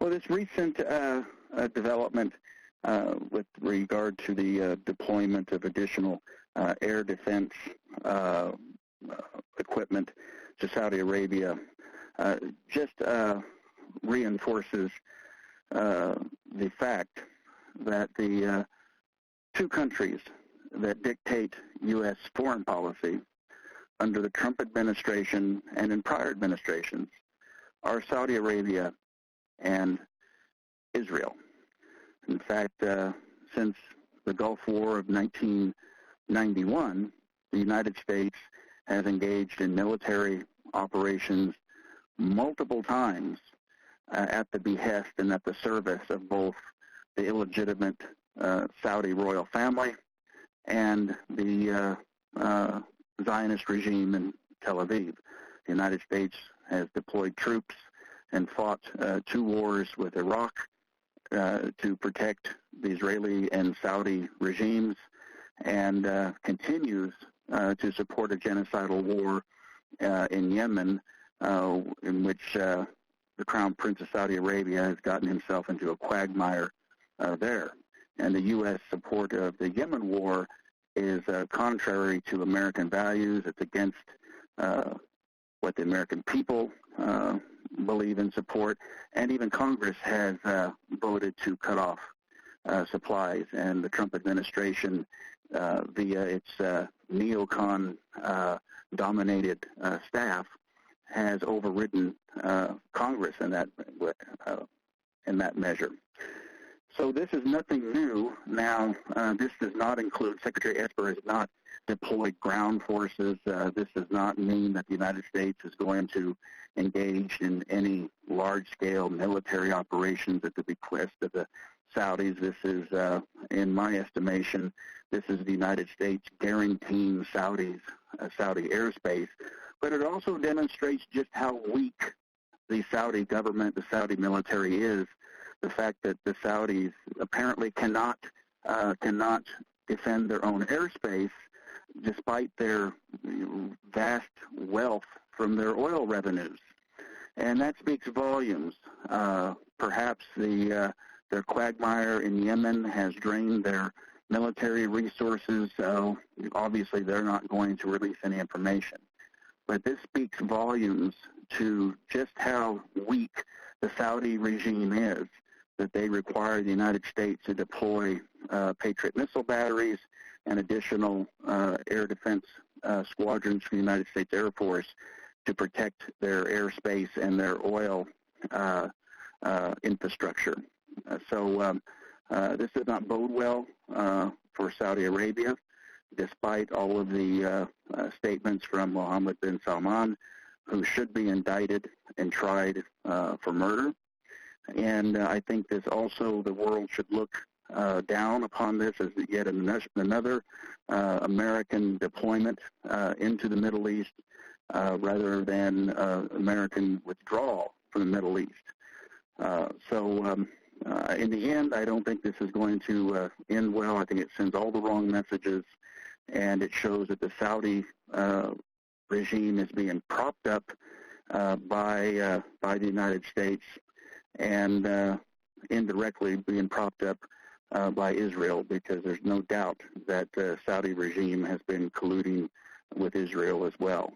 Well, this recent development with regard to the deployment of additional air defense equipment to Saudi Arabia just reinforces the fact that the two countries that dictate U.S. foreign policy under the Trump administration and in prior administrations are Saudi Arabia and Israel. In fact, since the Gulf War of 1991, the United States has engaged in military operations multiple times at the behest and at the service of both the illegitimate Saudi royal family and the Zionist regime in Tel Aviv. The United States has deployed troops and fought 2 wars with Iraq to protect the Israeli and Saudi regimes, and continues to support a genocidal war in Yemen, in which the Crown Prince of Saudi Arabia has gotten himself into a quagmire there. And the U.S. support of the Yemen war is contrary to American values. It's against what the American people believe and support, and even Congress has voted to cut off supplies, and the Trump administration, via its neocon-dominated staff, has overridden Congress in that measure. So this is nothing new. Now, this does not include, Secretary Esper has not deployed ground forces. This does not mean that the United States is going to engage in any large-scale military operations at the bequest of the Saudis. This is, in my estimation, this is the United States guaranteeing Saudi airspace, but it also demonstrates just how weak the Saudi government, the Saudi military is. The fact that the Saudis apparently cannot defend their own airspace despite their vast wealth from their oil revenues. And that speaks volumes. Perhaps their quagmire in Yemen has drained their military resources, so obviously they're not going to release any information. But this speaks volumes to just how weak the Saudi regime is, that they require the United States to deploy Patriot missile batteries and additional air defense squadrons from the United States Air Force to protect their airspace and their oil infrastructure. So this does not bode well for Saudi Arabia, despite all of the statements from Mohammed bin Salman, who should be indicted and tried for murder. And I think this also, the world should look down upon this as yet another American deployment into the Middle East rather than American withdrawal from the Middle East. So in the end, I don't think this is going to end well. I think it sends all the wrong messages, and it shows that the Saudi regime is being propped up by the United States, and indirectly being propped up by Israel, because there's no doubt that the Saudi regime has been colluding with Israel as well.